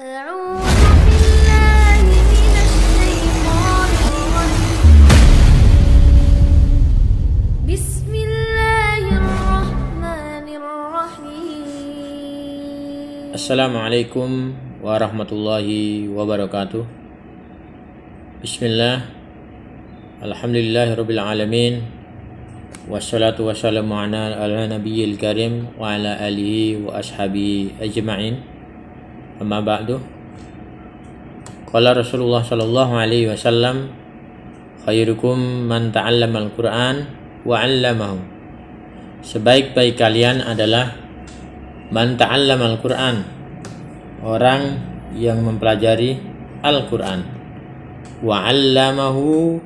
أعوذ بالله من الشيطان الرجيم بسم الله الرحمن الرحيم Assalamualaikum warahmatullahi wabarakatuh. Bismillah. Alhamdulillahirabbil alamin. Wassalatu wassalamu ala nabiyil karim wa ala alihi wa ashabihi ajma'in. Amma ba'du. Qala Rasulullah sallallahu alaihi wasallam, khairukum man ta'allama al-Qur'an wa 'allamahu. Sebaik-baik kalian adalah man ta'allama al-Qur'an, orang yang mempelajari Al-Qur'an, wa 'allamahu,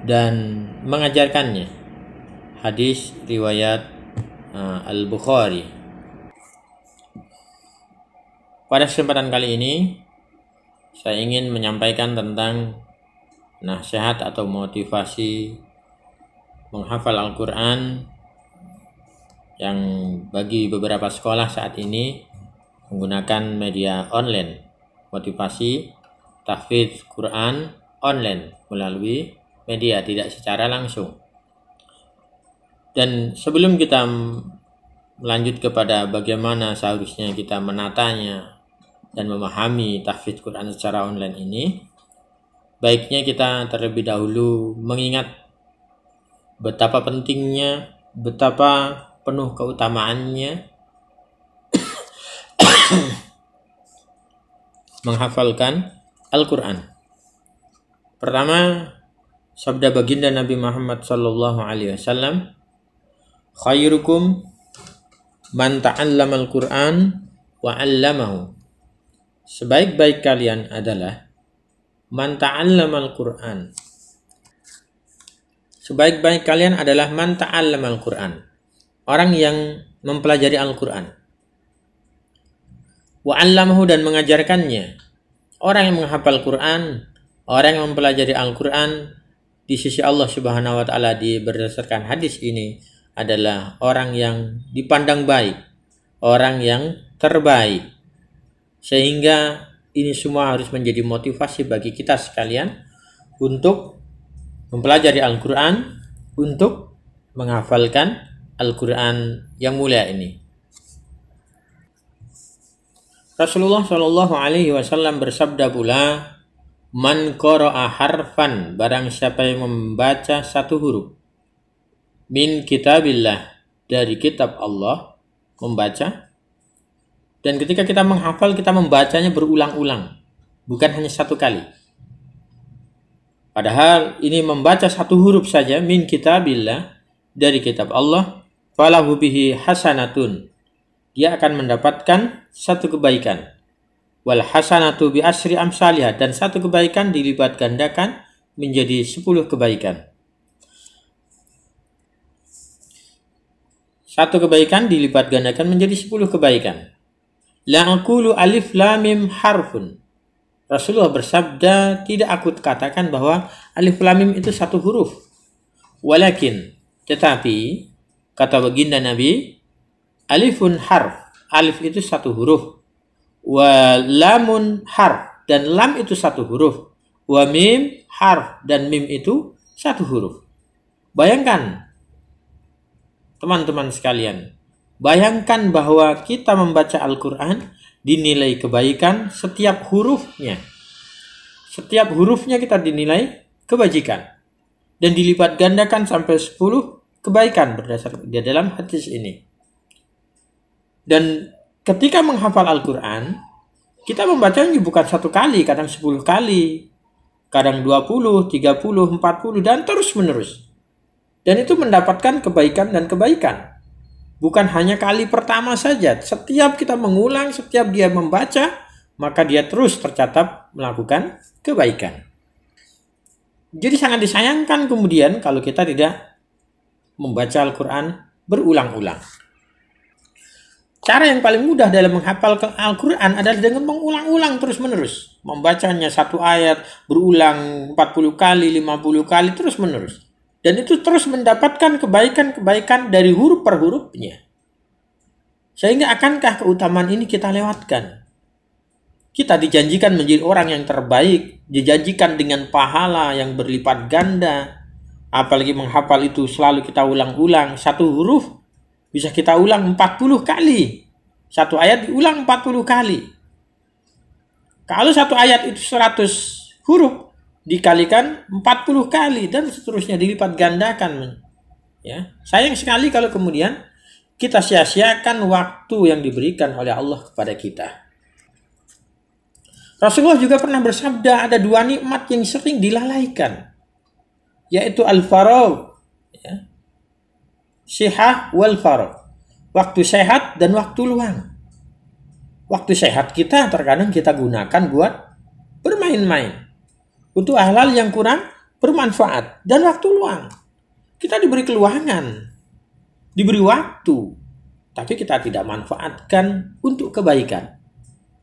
dan mengajarkannya. Hadis riwayat Al-Bukhari. Pada kesempatan kali ini saya ingin menyampaikan tentang nasihat atau motivasi menghafal Al-Qur'an yang bagi beberapa sekolah saat ini menggunakan media online, motivasi tahfidz Quran online melalui media, tidak secara langsung. Dan sebelum kita melanjut kepada bagaimana seharusnya kita menatanya dan memahami tahfidz Quran secara online ini, baiknya kita terlebih dahulu mengingat betapa pentingnya, betapa penuh keutamaannya menghafalkan Al-Quran. Pertama, sabda baginda Nabi Muhammad sallallahu alaihi wasallam, khairukum man ta'allama al-Qur'an wa 'allamahu. Sebaik-baik kalian adalah man ta'allama al-Qur'an. Sebaik-baik kalian adalah man ta'allama al-Qur'an, orang yang mempelajari Al-Qur'an. Wa 'allamahu, dan mengajarkannya. Orang yang menghafal Quran, orang yang mempelajari Al-Quran, di sisi Allah Subhanahu wa taala berdasarkan hadis ini adalah orang yang dipandang baik, orang yang terbaik. Sehingga ini semua harus menjadi motivasi bagi kita sekalian untuk mempelajari Al-Quran, untuk menghafalkan Al-Quran yang mulia ini. Rasulullah Shallallahu Alaihi Wasallam bersabda pula, man qara'a harfan, barang siapa yang membaca satu huruf, min kitabillah, dari kitab Allah, membaca. Dan ketika kita menghafal, kita membacanya berulang-ulang, bukan hanya satu kali. Padahal ini membaca satu huruf saja, min kitabillah, dari kitab Allah, falahu bihi hasanatun, dia akan mendapatkan satu kebaikan. Wal hasanatu bi asyri amsalihah, dan satu kebaikan dilipat gandakan menjadi 10 kebaikan. Satu kebaikan dilipat gandakan menjadi 10 kebaikan. La aqulu alif lam mim harfun. Rasulullah bersabda, tidak aku katakan bahwa alif lam mim itu satu huruf. Walakin, tetapi kata baginda Nabi, alifun harf, alif itu satu huruf. Wa lamun harf, dan lam itu satu huruf. Wa mim harf, dan mim itu satu huruf. Bayangkan teman-teman sekalian, bayangkan bahwa kita membaca Al-Quran dinilai kebaikan setiap hurufnya. Setiap hurufnya kita dinilai kebajikan. Dan dilipat gandakan sampai 10 kebaikan berdasarkan di dalam hadis ini. Dan ketika menghafal Al-Quran, kita membacanya bukan satu kali, kadang 10 kali, kadang 20, 30, 40, dan terus menerus. Dan itu mendapatkan kebaikan dan kebaikan. Bukan hanya kali pertama saja. Setiap kita mengulang, setiap dia membaca, maka dia terus tercatat melakukan kebaikan. Jadi sangat disayangkan kemudian kalau kita tidak membaca Al-Quran berulang-ulang. Cara yang paling mudah dalam menghafal Al-Quran adalah dengan mengulang-ulang terus-menerus. Membacanya satu ayat berulang 40 kali, 50 kali, terus-menerus. Dan itu terus mendapatkan kebaikan-kebaikan dari huruf per hurufnya. Sehingga akankah keutamaan ini kita lewatkan? Kita dijanjikan menjadi orang yang terbaik, dijanjikan dengan pahala yang berlipat ganda. Apalagi menghafal itu selalu kita ulang-ulang. Satu huruf bisa kita ulang 40 kali. Satu ayat diulang 40 kali. Kalau satu ayat itu 100 huruf, dikalikan 40 kali dan seterusnya, dilipat gandakan. Ya, sayang sekali kalau kemudian kita sia-siakan waktu yang diberikan oleh Allah kepada kita. Rasulullah juga pernah bersabda, ada dua nikmat yang sering dilalaikan, yaitu al-faragh, ya, sihah wal faragh, waktu sehat dan waktu luang. Waktu sehat kita terkadang kita gunakan buat bermain-main, untuk hal-hal yang kurang bermanfaat. Dan waktu luang, kita diberi keluangan, diberi waktu, tapi kita tidak manfaatkan untuk kebaikan.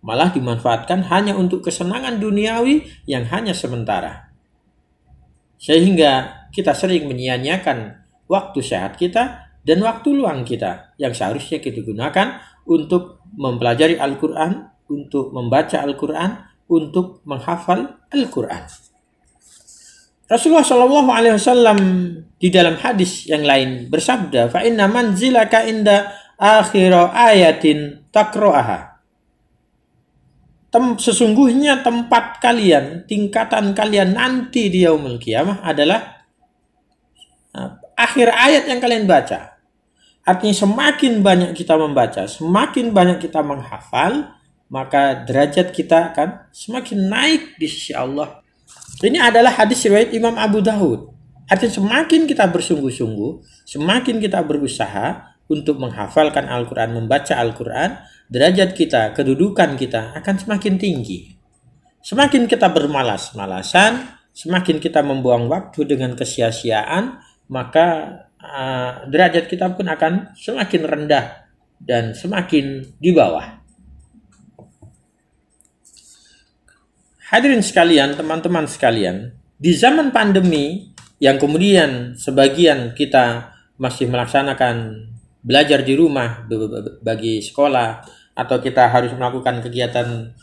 Malah dimanfaatkan hanya untuk kesenangan duniawi yang hanya sementara. Sehingga kita sering menyia-nyiakan waktu sehat kita dan waktu luang kita yang seharusnya kita gunakan untuk mempelajari Al-Quran, untuk membaca Al-Quran, untuk menghafal Al-Quran. Rasulullah SAW di dalam hadis yang lain bersabda, fa inna manzilaka inda akhir ayatin takra'aha. Sesungguhnya tempat kalian, tingkatan kalian nanti di yaumul qiyamah adalah akhir ayat yang kalian baca. Artinya semakin banyak kita membaca, semakin banyak kita menghafal, maka derajat kita akan semakin naik di sisi Allah. Ini adalah hadis riwayat Imam Abu Dawud. Artinya semakin kita bersungguh-sungguh, semakin kita berusaha untuk menghafalkan Al-Quran, membaca Al-Quran, derajat kita, kedudukan kita akan semakin tinggi. Semakin kita bermalas-malasan, semakin kita membuang waktu dengan kesia-siaan, maka derajat kita pun akan semakin rendah dan semakin di bawah. Hadirin sekalian, teman-teman sekalian, di zaman pandemi yang kemudian sebagian kita masih melaksanakan belajar di rumah bagi sekolah, atau kita harus melakukan kegiatan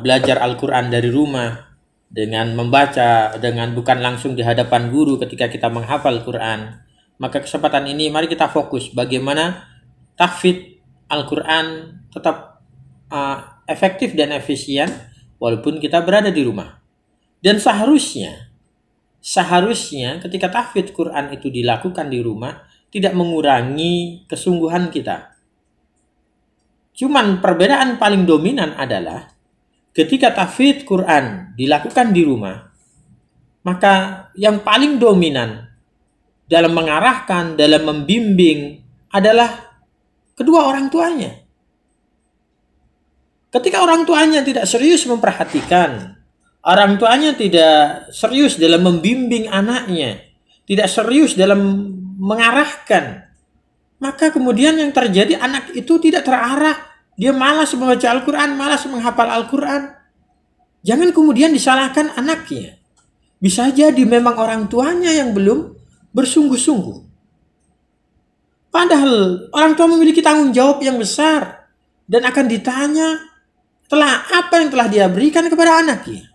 belajar Al-Quran dari rumah dengan membaca, dengan bukan langsung di hadapan guru ketika kita menghafal Quran, maka kesempatan ini mari kita fokus bagaimana tahfidz Al-Quran tetap efektif dan efisien walaupun kita berada di rumah. Dan seharusnya ketika tahfidz Quran itu dilakukan di rumah tidak mengurangi kesungguhan kita. Cuman perbedaan paling dominan adalah ketika tahfidz Quran dilakukan di rumah, maka yang paling dominan dalam mengarahkan, dalam membimbing adalah kedua orang tuanya. Ketika orang tuanya tidak serius memperhatikan, orang tuanya tidak serius dalam membimbing anaknya, tidak serius dalam mengarahkan, maka kemudian yang terjadi anak itu tidak terarah, dia malas membaca Al-Quran, malas menghafal Al-Quran. Jangan kemudian disalahkan anaknya. Bisa jadi memang orang tuanya yang belum bersungguh-sungguh. Padahal orang tua memiliki tanggung jawab yang besar dan akan ditanya telah apa yang telah dia berikan kepada anaknya.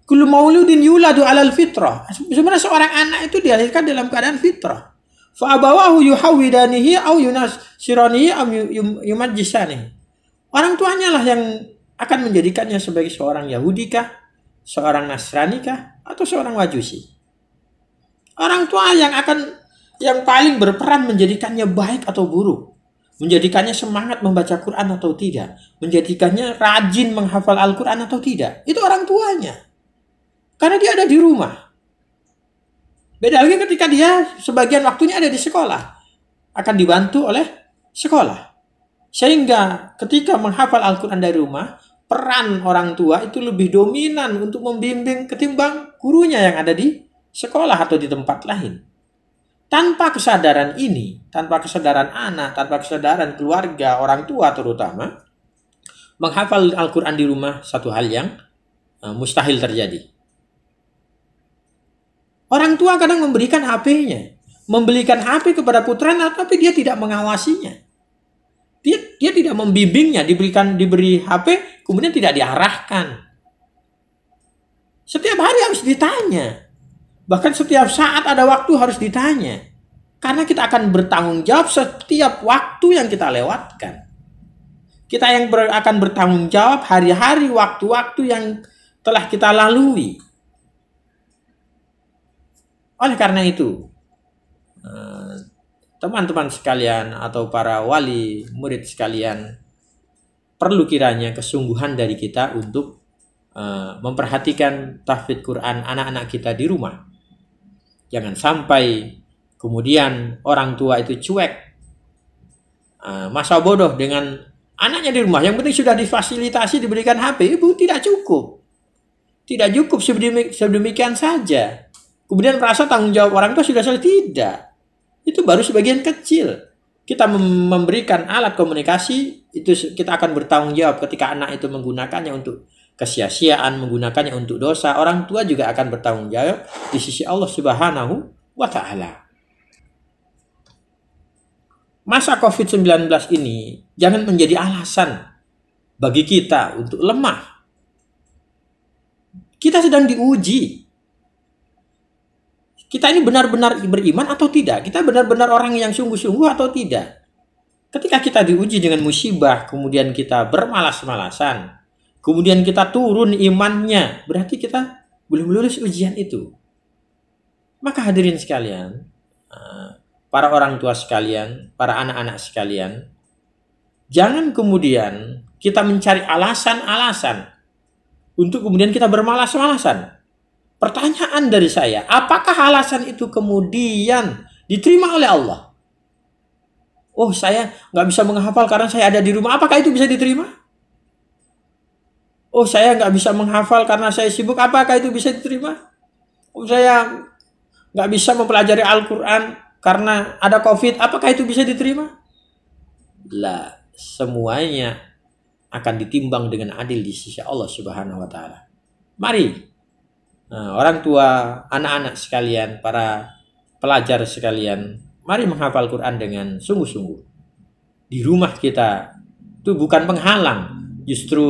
Kullu mauludin yuladu alal fitrah. Sebenarnya seorang anak itu dilahirkan dalam keadaan fitrah. Fa abawahu yuhawidanihi au yunasiranihi au yumajjisanihi. Orang tuanya lah yang akan menjadikannya sebagai seorang Yahudi kah, seorang Nasrani kah, atau seorang Majusi. Orang tua yang paling berperan menjadikannya baik atau buruk, menjadikannya semangat membaca Quran atau tidak, menjadikannya rajin menghafal Al-Quran atau tidak, itu orang tuanya. Karena dia ada di rumah. Beda lagi ketika dia sebagian waktunya ada di sekolah. Akan dibantu oleh sekolah. Sehingga ketika menghafal Al-Quran dari rumah, peran orang tua itu lebih dominan untuk membimbing ketimbang gurunya yang ada di sekolah atau di tempat lain. Tanpa kesadaran ini, tanpa kesadaran anak, tanpa kesadaran keluarga, orang tua terutama, menghafal Al-Quran di rumah satu hal yang mustahil terjadi. Orang tua kadang memberikan HP-nya, membelikan HP kepada putranya, tapi dia tidak mengawasinya. Dia tidak membimbingnya, diberi HP, kemudian tidak diarahkan. Setiap hari harus ditanya. Bahkan setiap saat ada waktu harus ditanya. Karena kita akan bertanggung jawab setiap waktu yang kita lewatkan. Kita yang akan bertanggung jawab hari-hari, waktu-waktu yang telah kita lalui. Oleh karena itu, teman-teman sekalian atau para wali murid sekalian, perlu kiranya kesungguhan dari kita untuk memperhatikan tahfidz Quran anak-anak kita di rumah. Jangan sampai kemudian orang tua itu cuek, masa bodoh dengan anaknya di rumah. Yang penting sudah difasilitasi, diberikan HP. Ibu tidak cukup. Tidak cukup sedemikian saja. Kemudian merasa tanggung jawab orang tua sudah selesai. Tidak. Itu baru sebagian kecil. Kita memberikan alat komunikasi, itu kita akan bertanggung jawab ketika anak itu menggunakannya untuk kesia-siaan, menggunakannya untuk dosa. Orang tua juga akan bertanggung jawab di sisi Allah Subhanahu wa Ta'ala. Masa COVID-19 ini jangan menjadi alasan bagi kita untuk lemah. Kita sedang diuji. Kita ini benar-benar beriman atau tidak? Kita benar-benar orang yang sungguh-sungguh atau tidak? Ketika kita diuji dengan musibah, kemudian kita bermalas-malasan, kemudian kita turun imannya, berarti kita belum lulus ujian itu. Maka hadirin sekalian, para orang tua sekalian, para anak-anak sekalian, jangan kemudian kita mencari alasan-alasan untuk kemudian kita bermalas-malasan. Pertanyaan dari saya, apakah alasan itu kemudian diterima oleh Allah? Oh, saya nggak bisa menghafal karena saya ada di rumah. Apakah itu bisa diterima? Oh, saya nggak bisa menghafal karena saya sibuk. Apakah itu bisa diterima? Oh, saya nggak bisa mempelajari Al-Quran karena ada COVID. Apakah itu bisa diterima? Lah, semuanya akan ditimbang dengan adil di sisi Allah Subhanahu wa Ta'ala. Mari, orang tua, anak-anak sekalian, para pelajar sekalian, mari menghafal Quran dengan sungguh-sungguh. Di rumah kita itu bukan penghalang. Justru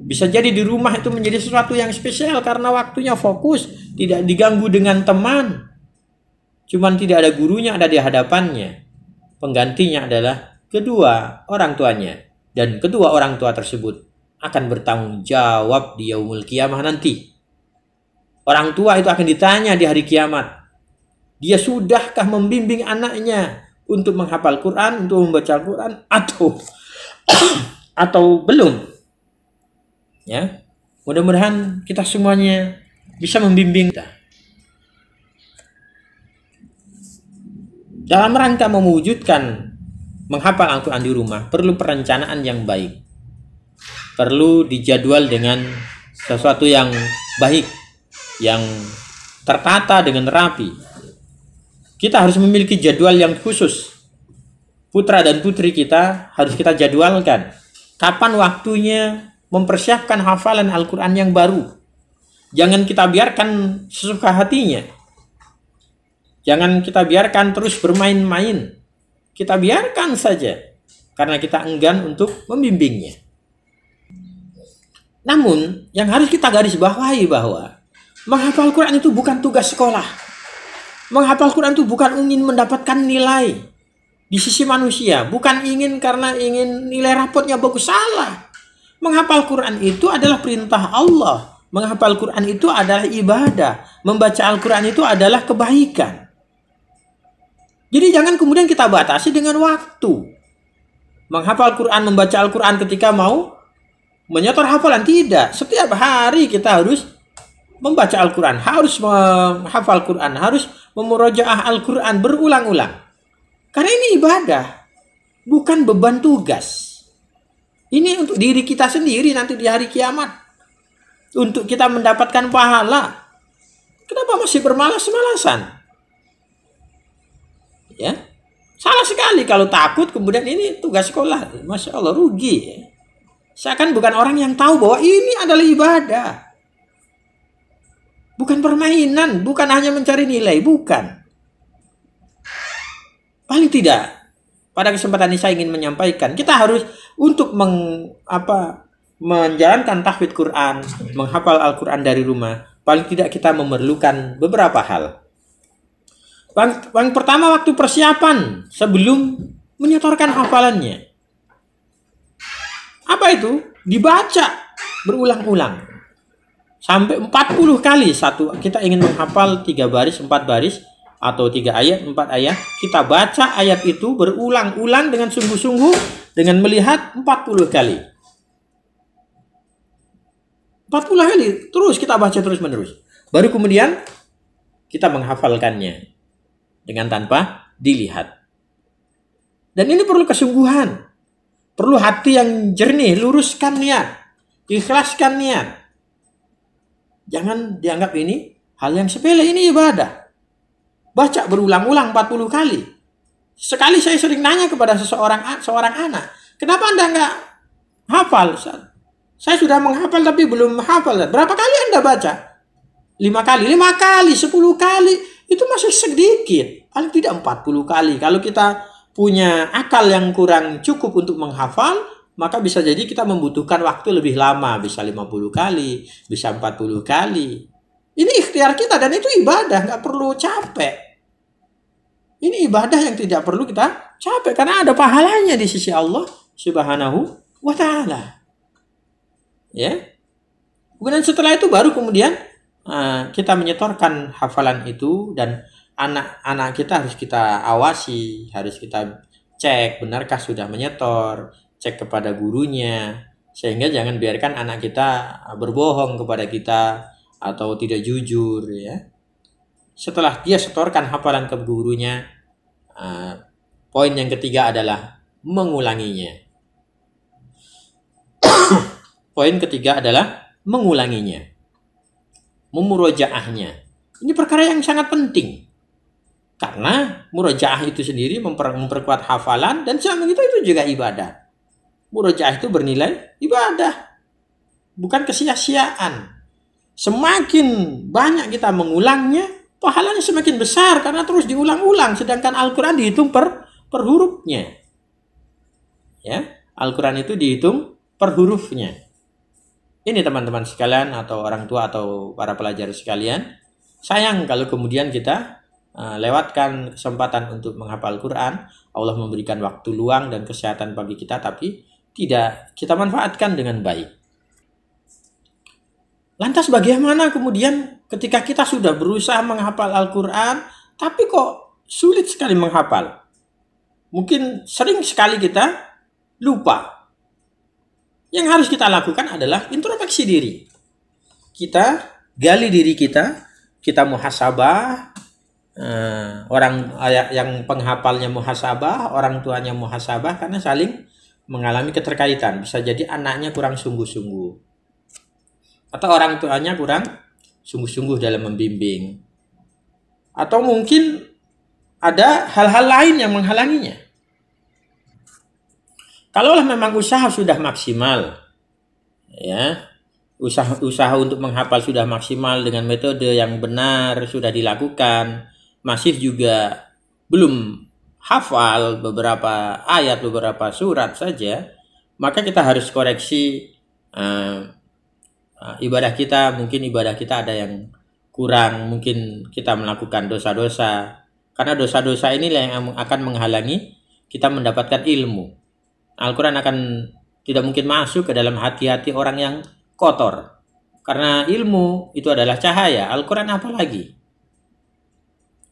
bisa jadi di rumah itu menjadi sesuatu yang spesial karena waktunya fokus, tidak diganggu dengan teman. Cuman tidak ada gurunya, ada di hadapannya. Penggantinya adalah kedua orang tuanya. Dan kedua orang tua tersebut akan bertanggung jawab di yaumul qiyamah nanti. Orang tua itu akan ditanya di hari kiamat. Dia sudahkah membimbing anaknya untuk menghafal Quran, untuk membaca Quran, atau belum? Ya, mudah-mudahan kita semuanya bisa membimbing kita. Dalam rangka mewujudkan menghafal Al-Quran di rumah, perlu perencanaan yang baik. Perlu dijadwal dengan sesuatu yang baik, yang tertata dengan rapi. Kita harus memiliki jadwal yang khusus. Putra dan putri kita harus kita jadwalkan. Kapan waktunya mempersiapkan hafalan Al-Quran yang baru. Jangan kita biarkan sesuka hatinya. Jangan kita biarkan terus bermain-main. Kita biarkan saja. Karena kita enggan untuk membimbingnya. Namun, yang harus kita garis bawahi bahwa menghafal Quran itu bukan tugas sekolah. Menghafal Quran itu bukan ingin mendapatkan nilai di sisi manusia. Bukan ingin karena ingin nilai rapotnya bagus, salah. Menghafal Quran itu adalah perintah Allah. Menghafal Quran itu adalah ibadah. Membaca Al-Quran itu adalah kebaikan. Jadi jangan kemudian kita batasi dengan waktu. Menghafal Quran, membaca Al-Quran ketika mau menyetor hafalan, tidak. Setiap hari kita harus membaca Al-Quran, harus menghafal Quran, harus memurojaah Al-Quran berulang-ulang. Karena ini ibadah, bukan beban tugas. Ini untuk diri kita sendiri nanti di hari kiamat. Untuk kita mendapatkan pahala. Kenapa masih bermalas-malasan? Ya, salah sekali kalau takut kemudian ini tugas sekolah. Masya Allah, rugi. Seakan bukan orang yang tahu bahwa ini adalah ibadah. Bukan permainan, bukan hanya mencari nilai, bukan. Paling tidak, pada kesempatan ini saya ingin menyampaikan, kita harus untuk menjalankan tahfidz Quran, menghafal Al-Quran dari rumah, paling tidak kita memerlukan beberapa hal. Yang pertama, waktu persiapan sebelum menyetorkan hafalannya. Apa itu? Dibaca berulang-ulang. Sampai 40 kali kita ingin menghafal 3 baris, 4 baris, atau 3 ayat, 4 ayat, kita baca ayat itu berulang-ulang dengan sungguh-sungguh, dengan melihat 40 kali. 40 kali, terus kita baca terus-menerus. Baru kemudian kita menghafalkannya dengan tanpa dilihat. Dan ini perlu kesungguhan, perlu hati yang jernih, luruskan niat, ikhlaskan niat. Jangan dianggap ini hal yang sepele, ini ibadah. Baca berulang-ulang 40 kali. Sekali saya sering nanya kepada seorang anak, kenapa Anda nggak hafal? Saya sudah menghafal tapi belum hafal. Berapa kali Anda baca? 5 kali, 5 kali, 10 kali. Itu masih sedikit. Paling tidak 40 kali. Kalau kita punya akal yang kurang cukup untuk menghafal, maka bisa jadi kita membutuhkan waktu lebih lama. Bisa 50 kali, bisa 40 kali. Ini ikhtiar kita dan itu ibadah, nggak perlu capek. Ini ibadah yang tidak perlu kita capek karena ada pahalanya di sisi Allah Subhanahu wa Ta'ala. Ya. Kemudian setelah itu baru kemudian kita menyetorkan hafalan itu, dan anak-anak kita harus kita awasi, harus kita cek benarkah sudah menyetor, cek kepada gurunya, sehingga jangan biarkan anak kita berbohong kepada kita atau tidak jujur, ya. Setelah dia setorkan hafalan ke gurunya, poin yang ketiga adalah mengulanginya. Poin ketiga adalah mengulanginya, memurojaahnya. Ini perkara yang sangat penting, karena murojaah itu sendiri memperkuat hafalan, dan sama itu juga ibadah. Murojaah itu bernilai ibadah, bukan kesia-siaan. Semakin banyak kita mengulangnya, pahalanya semakin besar karena terus diulang-ulang. Sedangkan Al-Quran dihitung per hurufnya. Ya, Al-Quran itu dihitung per hurufnya. Ini teman-teman sekalian, atau orang tua atau para pelajar sekalian, sayang kalau kemudian kita lewatkan kesempatan untuk menghafal Quran. Allah memberikan waktu luang dan kesehatan bagi kita, tapi tidak kita manfaatkan dengan baik. Lantas bagaimana kemudian ketika kita sudah berusaha menghafal Al-Quran, tapi kok sulit sekali menghafal? Mungkin sering sekali kita lupa. Yang harus kita lakukan adalah introspeksi diri. Kita gali diri kita muhasabah. Orang yang penghafalnya muhasabah, orang tuanya muhasabah, karena saling mengalami keterkaitan. Bisa jadi anaknya kurang sungguh-sungguh, atau orang tuanya kurang sungguh-sungguh dalam membimbing, atau mungkin ada hal-hal lain yang menghalanginya. Kalaulah memang usaha sudah maksimal, ya, usaha untuk menghafal sudah maksimal dengan metode yang benar sudah dilakukan, masih juga belum hafal beberapa ayat, beberapa surat saja, maka kita harus koreksi ibadah kita. Mungkin ibadah kita ada yang kurang, mungkin kita melakukan dosa-dosa, karena dosa-dosa inilah yang akan menghalangi kita mendapatkan ilmu. Al-Quran akan tidak mungkin masuk ke dalam hati-hati orang yang kotor, karena ilmu itu adalah cahaya. Al-Quran apalagi?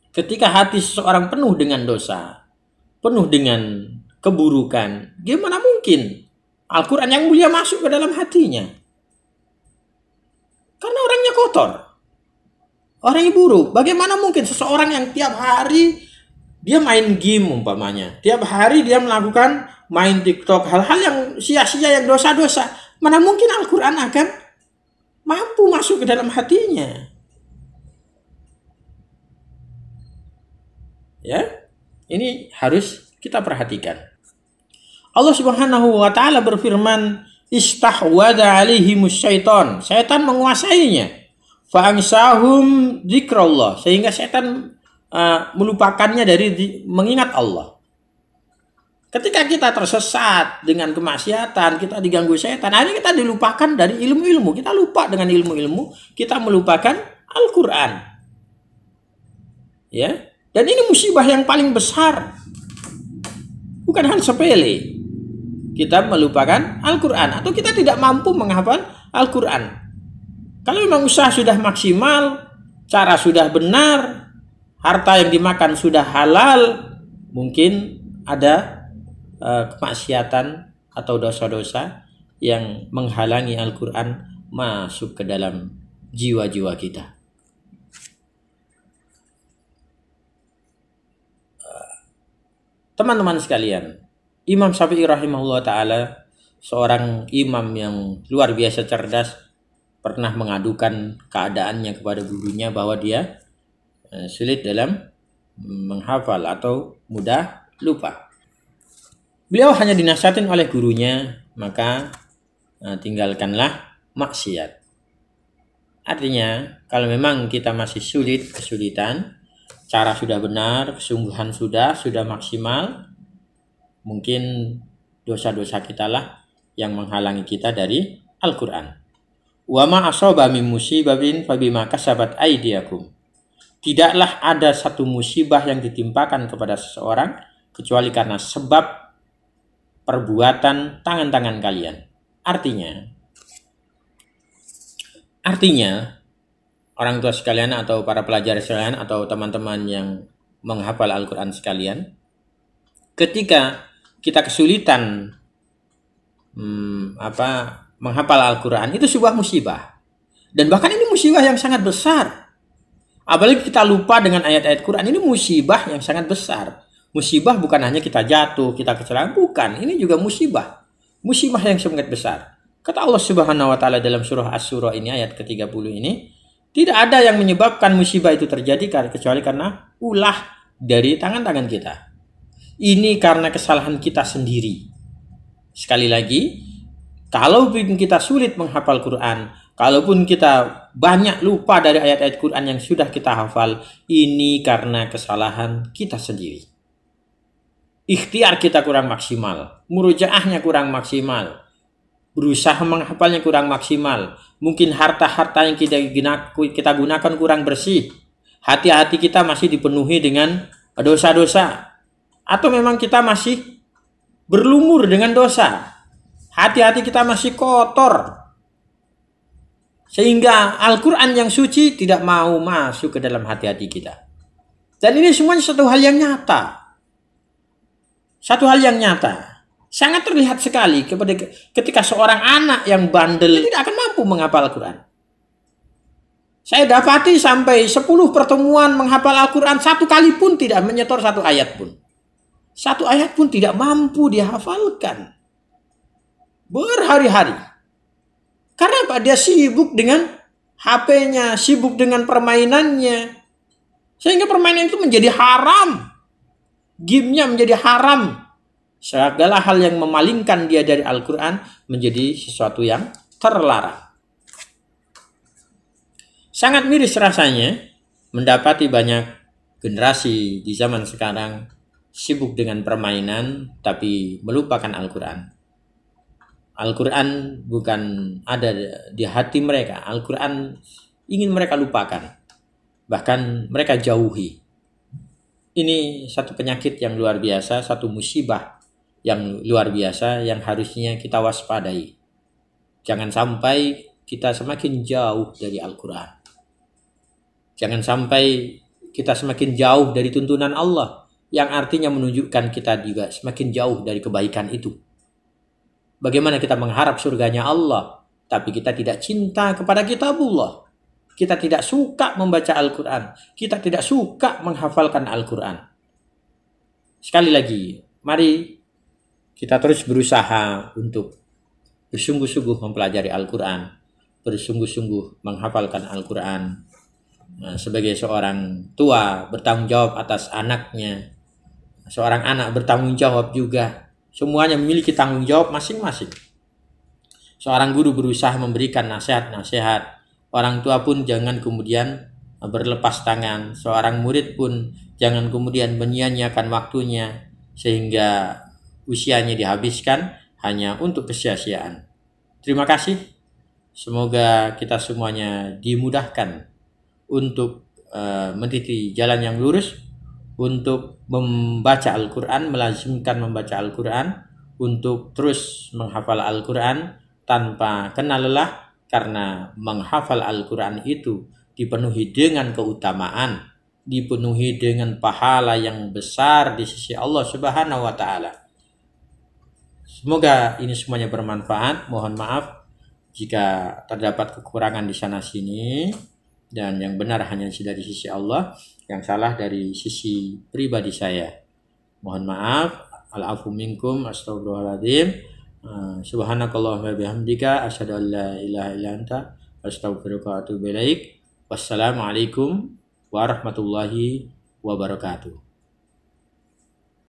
Ketika hati seseorang penuh dengan dosa, penuh dengan keburukan, gimana mungkin Al-Quran yang mulia masuk ke dalam hatinya? Karena orangnya kotor, orangnya buruk. Bagaimana mungkin seseorang yang tiap hari dia main game umpamanya, tiap hari dia melakukan main TikTok, hal-hal yang sia-sia, yang dosa-dosa, mana mungkin Al-Quran akan mampu masuk ke dalam hatinya? Ya, ini harus kita perhatikan. Allah Subhanahu wa Ta'ala berfirman, istahwada alaihimus syaitan, syaitan menguasainya, fa'ansahum dzikrallah, sehingga syaitan melupakannya dari mengingat Allah. Ketika kita tersesat dengan kemaksiatan, kita diganggu setan, akhirnya kita dilupakan dari ilmu-ilmu. Kita lupa dengan ilmu-ilmu, kita melupakan Al-Quran. Ya, dan ini musibah yang paling besar. Bukan hal sepele. Kita melupakan Al-Quran atau kita tidak mampu menghafal Al-Quran. Kalau memang usaha sudah maksimal, cara sudah benar, harta yang dimakan sudah halal, mungkin ada kemaksiatan atau dosa-dosa yang menghalangi Al-Quran masuk ke dalam jiwa-jiwa kita. Teman-teman sekalian, Imam Syafi'i rahimahullah ta'ala, seorang imam yang luar biasa cerdas, pernah mengadukan keadaannya kepada gurunya bahwa dia sulit dalam menghafal atau mudah lupa. Beliau hanya dinasihatin oleh gurunya, maka tinggalkanlah maksiat. Artinya, kalau memang kita masih kesulitan, cara sudah benar, kesungguhan sudah maksimal, mungkin dosa-dosa kita lah yang menghalangi kita dari Al-Quran. Wa ma asaba min musibatin fabima kasabat aydiyakum. Tidaklah ada satu musibah yang ditimpakan kepada seseorang kecuali karena sebab perbuatan tangan-tangan kalian. Artinya orang tua sekalian atau para pelajar sekalian atau teman-teman yang menghafal Al-Quran sekalian, ketika kita kesulitan menghafal Al-Quran, itu sebuah musibah. Dan bahkan ini musibah yang sangat besar. Apalagi kita lupa dengan ayat-ayat Quran, ini musibah yang sangat besar. Musibah bukan hanya kita jatuh, kita kecelakaan, bukan. Ini juga musibah. Musibah yang sangat besar. Kata Allah Subhanahu wa taala dalam surah Asy-Syura ini ayat ke-30 ini, tidak ada yang menyebabkan musibah itu terjadi kecuali karena ulah dari tangan-tangan kita. Ini karena kesalahan kita sendiri. Sekali lagi, kalaupun kita sulit menghafal Quran, kalaupun kita banyak lupa dari ayat-ayat Quran yang sudah kita hafal, ini karena kesalahan kita sendiri. Ikhtiar kita kurang maksimal, murojaahnya kurang maksimal, berusaha menghafalnya kurang maksimal, mungkin harta-harta yang kita gunakan kurang bersih, hati-hati kita masih dipenuhi dengan dosa-dosa, atau memang kita masih berlumur dengan dosa, hati-hati kita masih kotor, sehingga Al-Quran yang suci tidak mau masuk ke dalam hati-hati kita. Dan ini semuanya satu hal yang nyata. Satu hal yang nyata. Sangat terlihat sekali ketika seorang anak yang bandel tidak akan mampu menghafal Al-Quran. Saya dapati sampai 10 pertemuan menghafal Al-Quran, satu kali pun tidak menyetor satu ayat pun. Satu ayat pun tidak mampu dihafalkan. Berhari-hari. Karena apa? Dia sibuk dengan HP-nya, sibuk dengan permainannya. Sehingga permainan itu menjadi haram. Game-nya menjadi haram. Segala hal yang memalingkan dia dari Al-Quran menjadi sesuatu yang terlarang. Sangat miris rasanya mendapati banyak generasi di zaman sekarang sibuk dengan permainan tapi melupakan Al-Quran. Al-Quran bukan ada di hati mereka. Al-Quran ingin mereka lupakan. Bahkan mereka jauhi. Ini satu penyakit yang luar biasa, satu musibah yang luar biasa yang harusnya kita waspadai. Jangan sampai kita semakin jauh dari Al-Quran. Jangan sampai kita semakin jauh dari tuntunan Allah, yang artinya menunjukkan kita juga semakin jauh dari kebaikan itu. Bagaimana kita mengharap surganya Allah, tapi kita tidak cinta kepada kitabullah. Kita tidak suka membaca Al-Quran. Kita tidak suka menghafalkan Al-Quran. Sekali lagi, mari kita terus berusaha untuk bersungguh-sungguh mempelajari Al-Quran. Bersungguh-sungguh menghafalkan Al-Quran. Sebagai seorang tua bertanggung jawab atas anaknya. Seorang anak bertanggung jawab juga. Semuanya memiliki tanggung jawab masing-masing. Seorang guru berusaha memberikan nasihat-nasihat. Orang tua pun jangan kemudian berlepas tangan. Seorang murid pun jangan kemudian menyia-nyiakan waktunya sehingga usianya dihabiskan hanya untuk kesia-siaan. Terima kasih. Semoga kita semuanya dimudahkan untuk meniti jalan yang lurus, untuk membaca Al-Quran, melazimkan membaca Al-Quran, untuk terus menghafal Al-Quran tanpa kenal lelah, karena menghafal Al-Quran itu dipenuhi dengan keutamaan, dipenuhi dengan pahala yang besar di sisi Allah Subhanahu wa Ta'ala. Semoga ini semuanya bermanfaat. Mohon maaf jika terdapat kekurangan di sana sini, dan yang benar hanya dari sisi Allah, yang salah dari sisi pribadi saya. Mohon maaf. Al-afu minkum, astagfirullahaladzim. Subhanakallahumma bihamdika, asyhadu an la ilaha illa anta, astaghfiruka wa atubu ilaik. Wassalamualaikum warahmatullahi wabarakatuh.